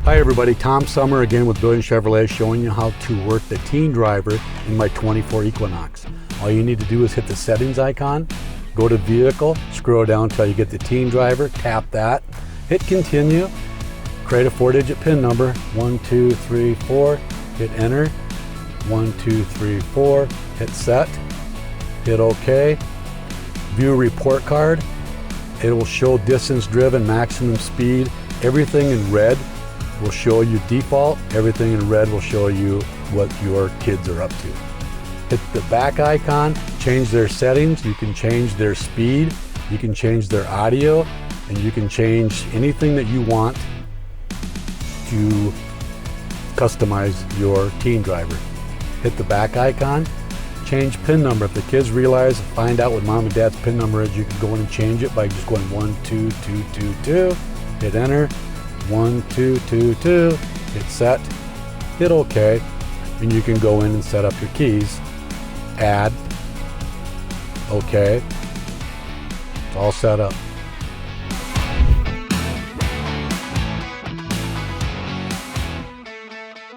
Hi everybody, Tom Summer again with Brilliant Chevrolet, showing you how to work the teen driver in my 24 Equinox. All you need to do is hit the settings icon, go to vehicle, scroll down until you get the teen driver, tap that, hit continue, create a 4-digit PIN number, 1, 2, 3, 4, hit enter, 1, 2, 3, 4, hit set, hit OK, view report card. It will show distance driven, maximum speed, everything in red will show you default, everything in red will show you what your kids are up to. Hit the back icon, change their settings, you can change their speed, you can change their audio, and you can change anything that you want to customize your teen driver. Hit the back icon, change PIN number. If the kids find out what mom and dad's PIN number is, you can go in and change it by just going 1, 2, 2, 2, 2, hit enter, 1, 2, 2, 2, hit set, hit OK, and you can go in and set up your keys, add, OK, it's all set up.